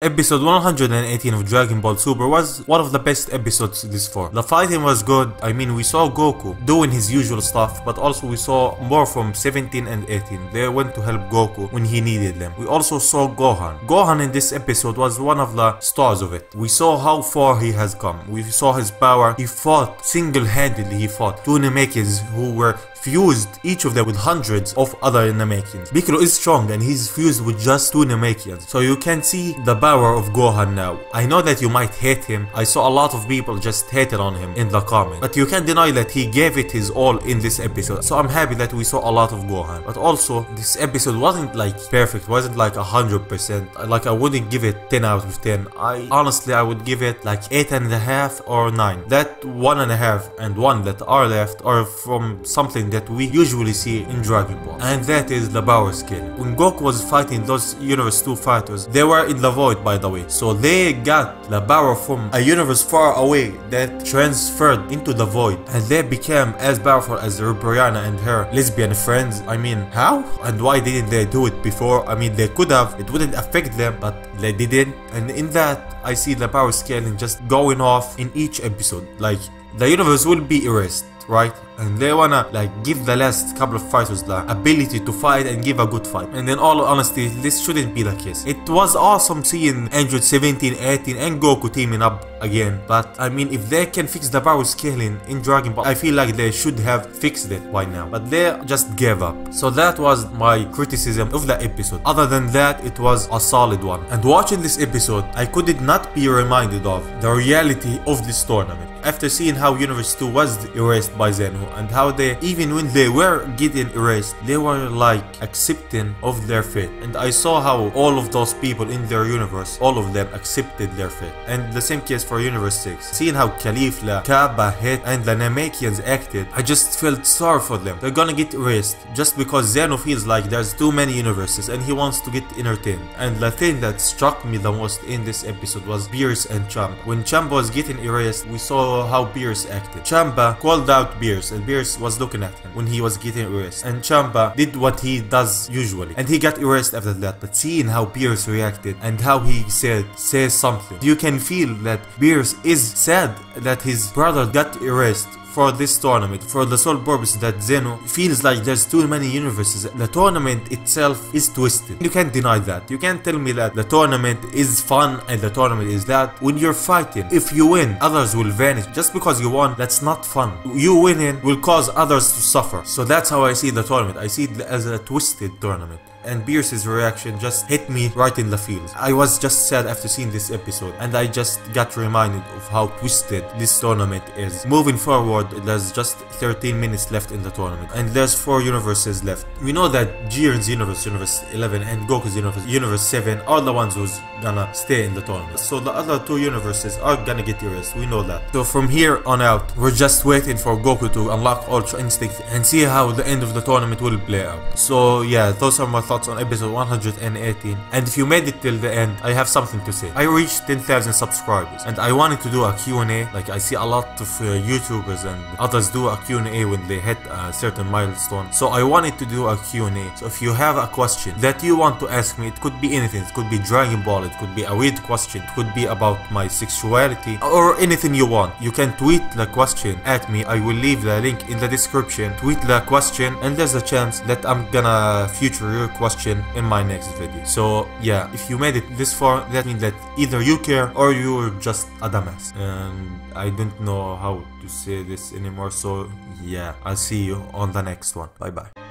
Episode 118 of Dragon Ball Super was one of the best episodes this far. The fighting was good. I mean, we saw Goku doing his usual stuff, but also we saw more from 17 and 18. They went to help Goku when he needed them. We also saw Gohan. Gohan in this episode was one of the stars of it. We saw how far he has come. We saw his power. He fought single-handedly. He fought two Namekians who were fused, each of them with hundreds of other Namekians. Piccolo is strong and he's fused with just two Namekians. So you can see the power of Gohan now. I know that you might hate him. I saw a lot of people just hated on him in the comments. But you can't deny that he gave it his all in this episode. So I'm happy that we saw a lot of Gohan. But also, this episode wasn't like perfect, wasn't like 100%. Like I wouldn't give it 10 out of 10. Honestly, I would give it like 8.5 or 9. That 1.5 and 1 that are left are from something that we usually see in Dragon Ball, and that is the power scale. When Goku was fighting those Universe 2 fighters, they were in the void, by the way, so they got the power from a universe far away that transferred into the void, and they became as powerful as Brianna and her lesbian friends. I mean, how? And why didn't they do it before? I mean, they could have, it wouldn't affect them, but they didn't. And in that, I see the power scaling just going off in each episode. Like, the universe will be erased, right? And they wanna like give the last couple of fighters the ability to fight and give a good fight. And in all honesty, this shouldn't be the case. It was awesome seeing Android 17, 18 and Goku teaming up again. But I mean, if they can fix the power scaling in Dragon Ball, I feel like they should have fixed it by now. But they just gave up. So that was my criticism of the episode. Other than that, it was a solid one. And watching this episode, I could not be reminded of the reality of this tournament. After seeing how Universe 2 was erased by Zeno, and how they, even when they were getting erased, they were like accepting of their fate. And I saw how all of those people in their universe, all of them accepted their fate. And the same case for Universe 6. Seeing how Caulifla, Kappa, Het and the Namekians acted, I just felt sorry for them. They're gonna get erased just because Zeno feels like there's too many universes and he wants to get entertained. And the thing that struck me the most in this episode was Beerus and Champa. When Champa was getting erased, we saw how Beerus acted. Champa called out Beerus, and Beerus was looking at him when he was getting erased, and Champa did what he does usually, and he got erased after that. But seeing how Beerus reacted and how he says something, you can feel that Beerus is sad that his brother got erased for this tournament, for the sole purpose that Zeno feels like there's too many universes. The tournament itself is twisted. You can't deny that. You can't tell me that the tournament is fun and the tournament is that. When you're fighting, if you win, others will vanish. Just because you won, that's not fun. You winning will cause others to suffer. So that's how I see the tournament. I see it as a twisted tournament. And Beerus' reaction just hit me right in the feels. I was just sad after seeing this episode, and I just got reminded of how twisted this tournament is. Moving forward, there's just 13 minutes left in the tournament, and there's 4 universes left. We know that Jiren's universe, Universe 11, and Goku's universe, Universe 7, are the ones who's gonna stay in the tournament. So the other 2 universes are gonna get erased, we know that. So from here on out, we're just waiting for Goku to unlock Ultra Instinct and see how the end of the tournament will play out. So yeah, those are my thoughts on episode 118. And if you made it till the end, I have something to say. I reached 10,000 subscribers and I wanted to do a Q&A. Like, I see a lot of YouTubers and others do a Q&A when they hit a certain milestone. So I wanted to do a Q&A. So if you have a question that you want to ask me, it could be anything. It could be Dragon Ball, it could be a weird question, it could be about my sexuality, or anything you want. You can tweet the question at me. I will leave the link in the description. Tweet the question and there's a chance that I'm gonna feature your question in my next video. So yeah, if you made it this far, that means that either you care or you're just a dumbass. And I don't know how to say this anymore, so yeah, I'll see you on the next one. Bye bye.